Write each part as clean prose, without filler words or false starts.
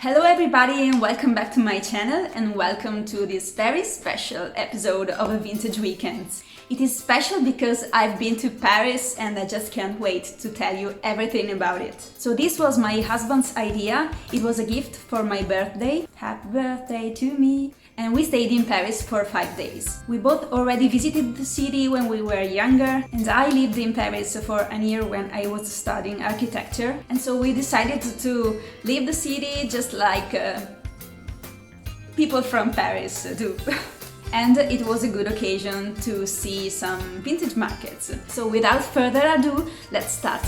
Hello everybody and welcome back to my channel and welcome to this very special episode of a Vintage Weekend. It is special because I've been to Paris and I just can't wait to tell you everything about it. So this was my husband's idea. It was a gift for my birthday. Happy birthday to me! And we stayed in Paris for 5 days. We both already visited the city when we were younger, and I lived in Paris for a year when I was studying architecture. And so we decided to leave the city just like people from Paris do. And it was a good occasion to see some vintage markets. So without further ado, let's start.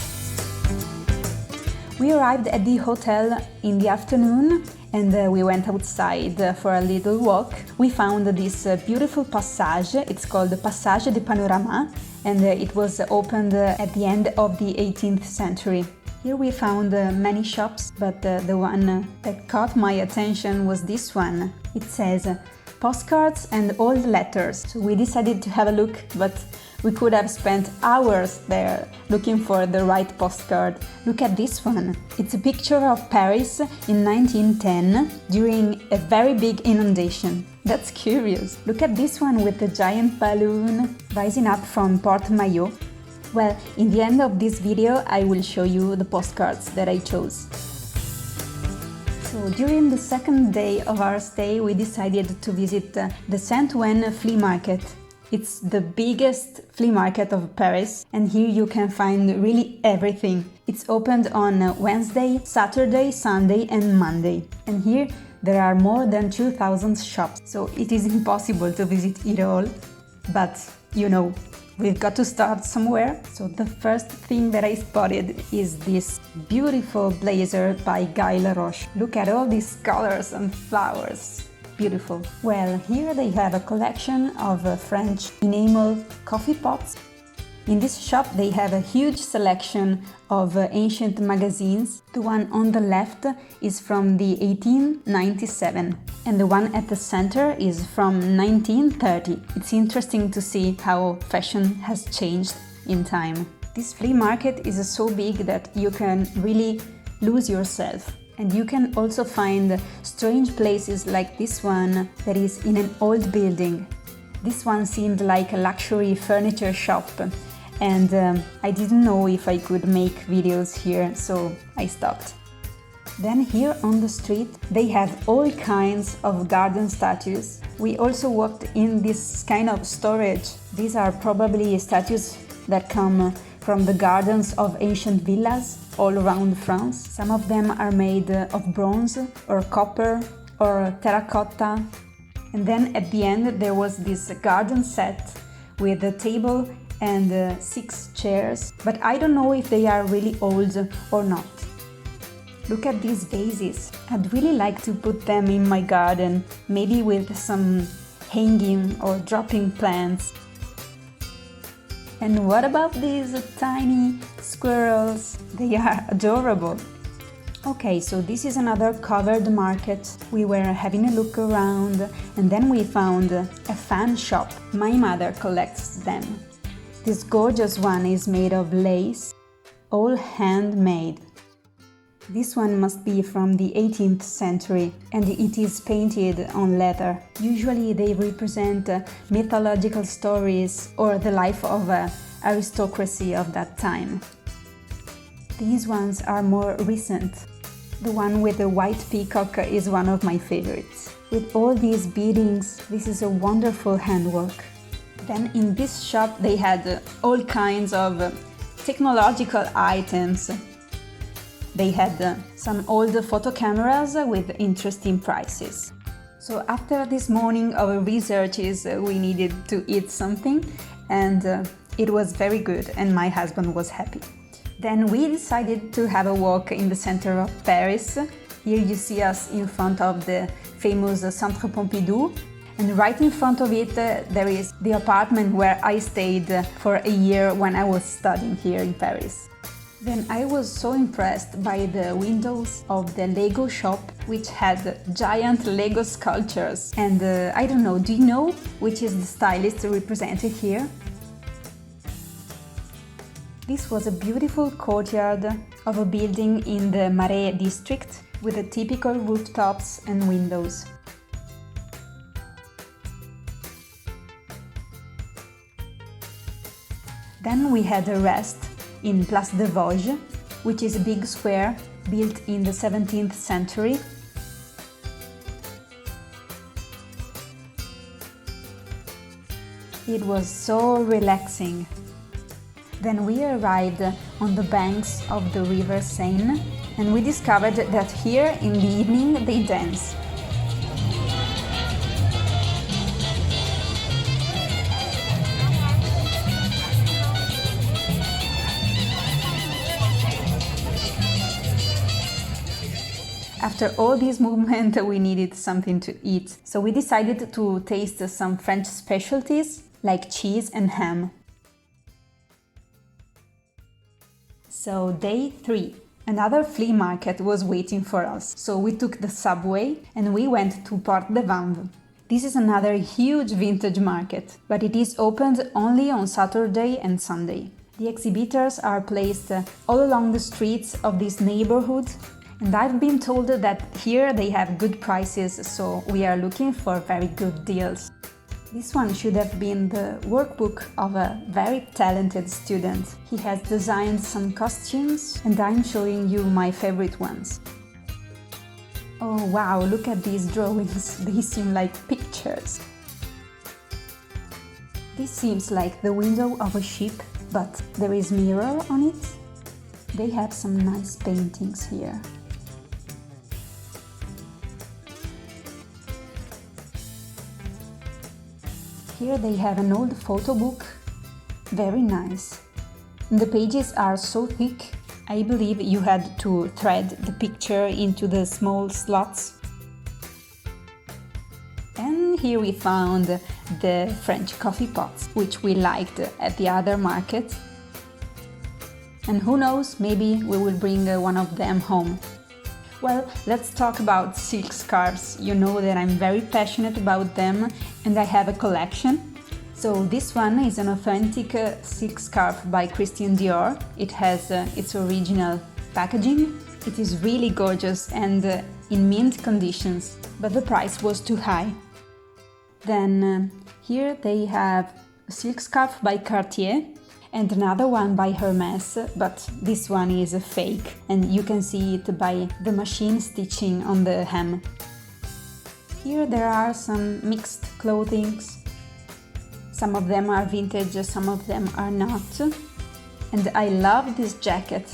We arrived at the hotel in the afternoon and we went outside for a little walk. We found this beautiful passage. It's called the Passage de Panorama, and it was opened at the end of the 18th century. Here we found many shops, but the one that caught my attention was this one. It says postcards and old letters. So we decided to have a look, but we could have spent hours there looking for the right postcard. Look at this one. It's a picture of Paris in 1910 during a very big inundation. That's curious. Look at this one with the giant balloon rising up from Porte. Well, in the end of this video, I will show you the postcards that I chose. So during the second day of our stay, we decided to visit the Saint Ouen flea market. It's the biggest flea market of Paris, and here you can find really everything. It's opened on Wednesday, Saturday, Sunday and Monday. And here there are more than 2,000 shops, so it is impossible to visit it all. But you know, we've got to start somewhere. So the first thing that I spotted is this beautiful blazer by Guy Laroche. Look at all these colors and flowers. Beautiful. Well, here they have a collection of French enamel coffee pots. In this shop they have a huge selection of ancient magazines. The one on the left is from the 1897 and the one at the center is from 1930. It's interesting to see how fashion has changed in time. This flea market is so big that you can really lose yourself. And you can also find strange places like this one that is in an old building. This one seemed like a luxury furniture shop, and I didn't know if I could make videos here, so I stopped. Then here on the street they have all kinds of garden statues. We also walked in this kind of storage. These are probably statues that come from the gardens of ancient villas all around France. Some of them are made of bronze or copper or terracotta. And then at the end there was this garden set with a table and 6 chairs, but I don't know if they are really old or not. Look at these vases. I'd really like to put them in my garden, maybe with some hanging or dropping plants. And what about these tiny squirrels? They are adorable. Okay, so this is another covered market. We were having a look around and then we found a fan shop. My mother collects them. This gorgeous one is made of lace, all handmade. This one must be from the 18th century and it is painted on leather. Usually they represent mythological stories or the life of aristocracy of that time. These ones are more recent. The one with the white peacock is one of my favorites. With all these beadings, this is a wonderful handwork. Then in this shop they had all kinds of technological items. They had some old photo cameras with interesting prices. So after this morning of researches, we needed to eat something and it was very good and my husband was happy. Then we decided to have a walk in the center of Paris. Here you see us in front of the famous Centre Pompidou, and right in front of it there is the apartment where I stayed for a year when I was studying here in Paris. Then I was so impressed by the windows of the Lego shop, which had giant Lego sculptures. And I don't know, do you know which is the stylist represented here? This was a beautiful courtyard of a building in the Marchè district. with the typical rooftops and windows. Then we had a rest in Place de Vosges, which is a big square built in the 17th century. It was so relaxing. Then we arrived on the banks of the river Seine, and we discovered that here in the evening they dance. After all this movement, we needed something to eat, so we decided to taste some French specialties like cheese and ham. So day 3. Another flea market was waiting for us, so we took the subway and we went to Porte de Vanves. This is another huge vintage market, but it is opened only on Saturday and Sunday. The exhibitors are placed all along the streets of this neighborhood, and I've been told that here they have good prices, so we are looking for very good deals. This one should have been the workbook of a very talented student. He has designed some costumes, and I'm showing you my favorite ones. Oh wow, look at these drawings, they seem like pictures. This seems like the window of a ship, but there is mirror on it. They have some nice paintings here. Here they have an old photo book, very nice. The pages are so thick, I believe you had to thread the picture into the small slots. And here we found the French coffee pots, which we liked at the other market. And who knows, maybe we will bring one of them home. Well, let's talk about silk scarves. You know that I'm very passionate about them and I have a collection. So this one is an authentic silk scarf by Christian Dior. It has its original packaging. It is really gorgeous and in mint conditions, but the price was too high. Then here they have a silk scarf by Cartier and another one by Hermes, but this one is a fake and you can see it by the machine stitching on the hem. Here there are some mixed clothings. Some of them are vintage, some of them are not. And I love this jacket.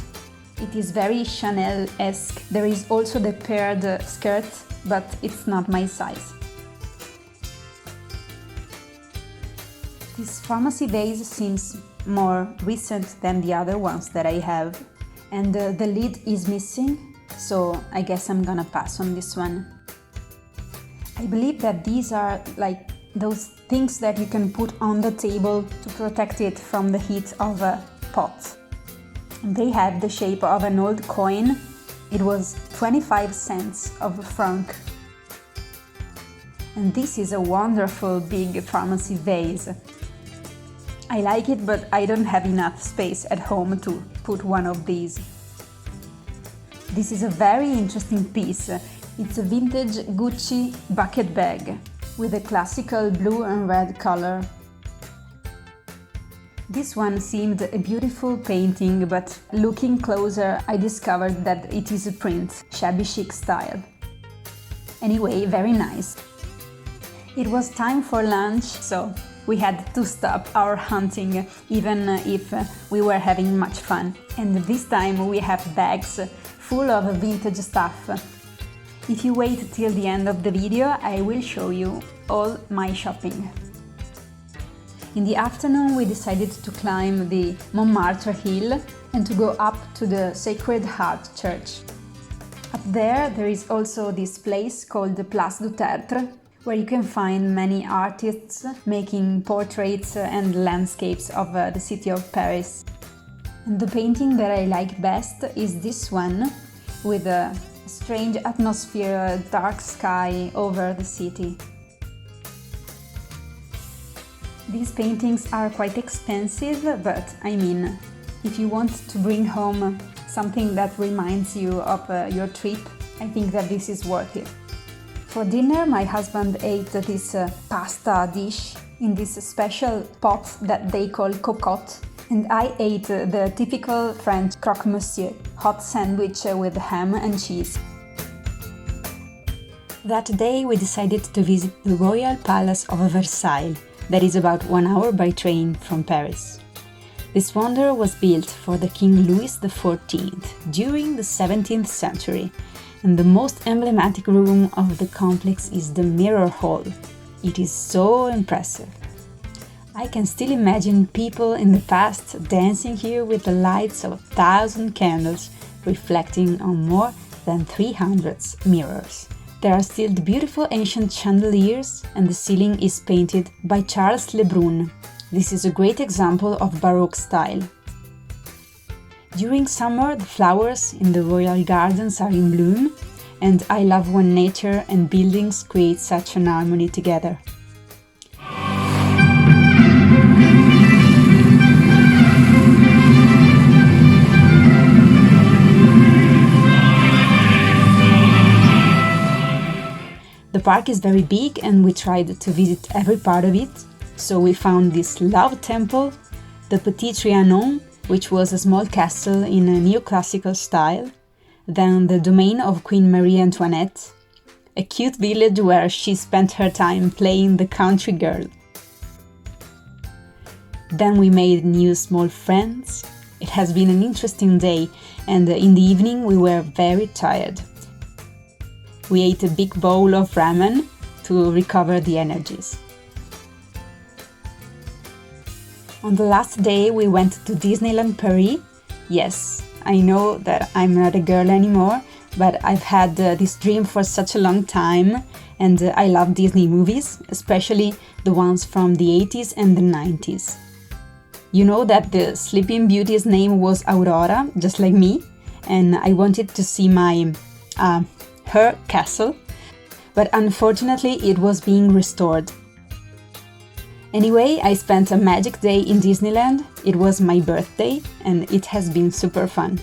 It is very Chanel-esque. There is also the paired skirt, but it's not my size. This pharmacy vase seems more recent than the other ones that I have, and the lid is missing, so I guess I'm gonna pass on this one. I believe that these are like those things that you can put on the table to protect it from the heat of a pot. And they have the shape of an old coin. It was 25 cents of a franc. And this is a wonderful big pharmacy vase. I like it, but I don't have enough space at home to put one of these. This is a very interesting piece. It's a vintage Gucci bucket bag with a classical blue and red color. This one seemed a beautiful painting, but looking closer I discovered that it is a print, shabby chic style. Anyway, very nice. It was time for lunch, so we had to stop our hunting, even if we were having much fun. And this time we have bags full of vintage stuff. If you wait till the end of the video, I will show you all my shopping. In the afternoon we decided to climb the Montmartre hill and to go up to the Sacred Heart Church. Up there is also this place called the Place du Tertre, where you can find many artists making portraits and landscapes of the city of Paris. And the painting that I like best is this one, with a strange atmosphere, dark sky over the city. These paintings are quite expensive, but I mean, if you want to bring home something that reminds you of your trip, I think that this is worth it. For dinner, my husband ate this pasta dish in this special pot that they call cocotte, and I ate the typical French croque-monsieur, hot sandwich with ham and cheese. That day we decided to visit the Royal Palace of Versailles, that is about 1 hour by train from Paris. This wonder was built for the King Louis XIV during the 17th century, and the most emblematic room of the complex is the Mirror Hall. It is so impressive. I can still imagine people in the past dancing here with the lights of 1,000 candles reflecting on more than 300 mirrors. There are still the beautiful ancient chandeliers, and the ceiling is painted by Charles Le Brun. This is a great example of Baroque style. During summer, the flowers in the royal gardens are in bloom, and I love when nature and buildings create such an harmony together. The park is very big and we tried to visit every part of it. So we found this love temple, the Petit Trianon, which was a small castle in a neoclassical style, then the domain of Queen Marie Antoinette, a cute village where she spent her time playing the country girl. Then we made new small friends. It has been an interesting day, and in the evening we were very tired. We ate a big bowl of ramen to recover the energies. On the last day we went to Disneyland Paris. Yes, I know that I'm not a girl anymore, but I've had this dream for such a long time, and I love Disney movies, especially the ones from the 80s and the 90s. You know that the Sleeping Beauty's name was Aurora, just like me, and I wanted to see her castle, but unfortunately it was being restored. Anyway, I spent a magic day in Disneyland. It was my birthday and it has been super fun.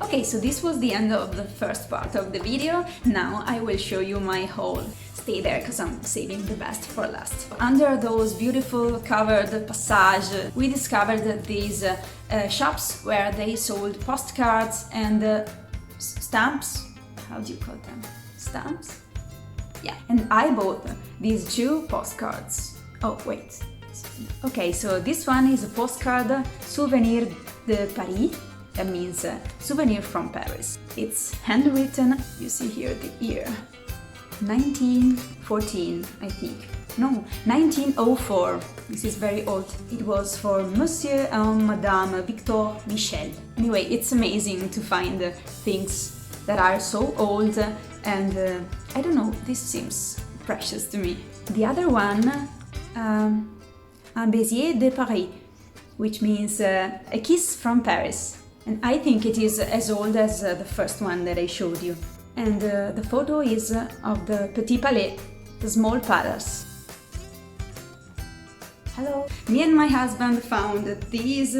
Okay, so this was the end of the first part of the video. Now I will show you my haul. Stay there because I'm saving the best for last. Under those beautiful covered passage, we discovered these shops where they sold postcards and stamps. How do you call them? Stamps? Yeah, and I bought these 2 postcards. Oh, wait. Okay, so this one is a postcard Souvenir de Paris. That means souvenir from Paris. It's handwritten, you see here the year. 1914, I think. No, 1904. This is very old. It was for Monsieur and Madame Victor Michel. Anyway, it's amazing to find things that are so old, and I don't know, this seems precious to me. The other one, Un baiser de Paris, which means a kiss from Paris. And I think it is as old as the first one that I showed you. And the photo is of the Petit Palais, the small palace. Hello! Me and my husband found these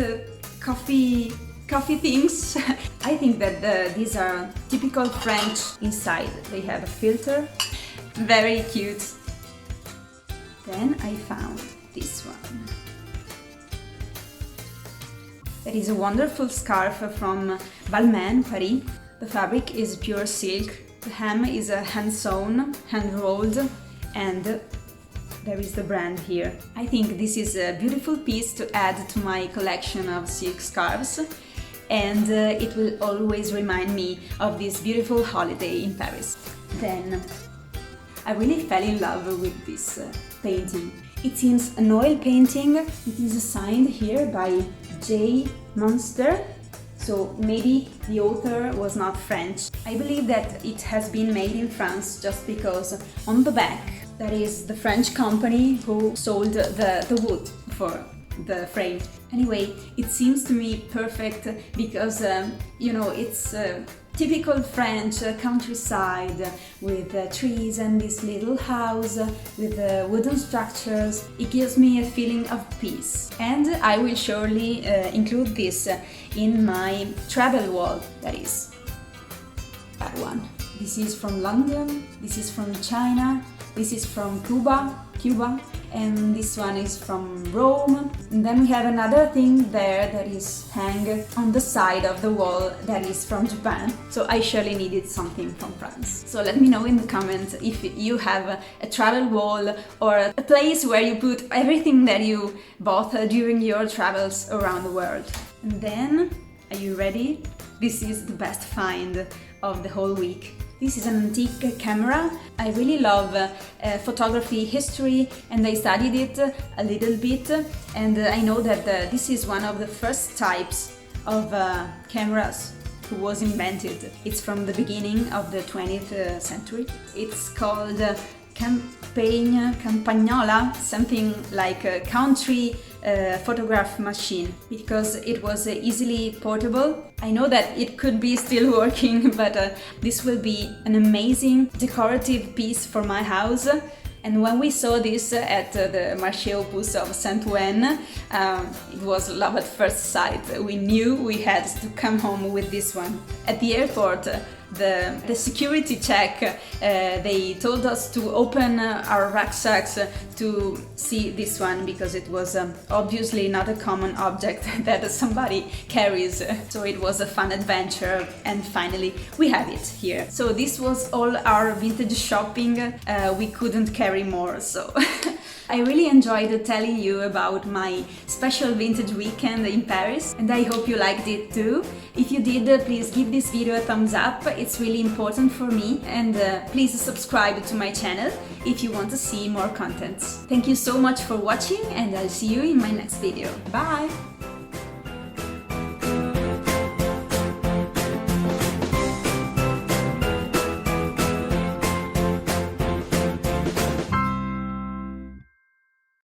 coffee things. I think that these are typical French inside. They have a filter. Very cute. Then I found this one. That is a wonderful scarf from Balmain, Paris. The fabric is pure silk. The hem is hand-sewn, hand-rolled, and there is the brand here. I think this is a beautiful piece to add to my collection of silk scarves, and it will always remind me of this beautiful holiday in Paris. Then I really fell in love with this painting. It seems an oil painting. It is signed here by J. Munster, so maybe the author was not French. I believe that it has been made in France just because on the back that is the French company who sold the wood for the frame. Anyway, it seems to me perfect because, you know, it's typical French countryside with trees and this little house with wooden structures. It gives me a feeling of peace. And I will surely include this in my travel wall, that is that one. This is from London, this is from China, this is from Cuba, and this one is from Rome. And then we have another thing there that is hang on the side of the wall that is from Japan. So I surely needed something from France. So let me know in the comments if you have a travel wall or a place where you put everything that you bought during your travels around the world. And then, are you ready? This is the best find of the whole week. This is an antique camera. I really love photography history, and I studied it a little bit, and I know that this is one of the first types of cameras who was invented. It's from the beginning of the 20th century. It's called Campagnola, something like a country photograph machine, because it was easily portable. I know that it could be still working, but this will be an amazing decorative piece for my house. And when we saw this at the Marchè of Saint Ouen, it was love at first sight. We knew we had to come home with this one. At the airport, the security check, they told us to open our rucksacks to see this one, because it was obviously not a common object that somebody carries. So it was a fun adventure, and finally we have it here. So this was all our vintage shopping. We couldn't carry more, so I really enjoyed telling you about my special vintage weekend in Paris, and I hope you liked it too. If you did, please give this video a thumbs up, it's really important for me, and please subscribe to my channel if you want to see more content. Thank you so much for watching, and I'll see you in my next video. Bye!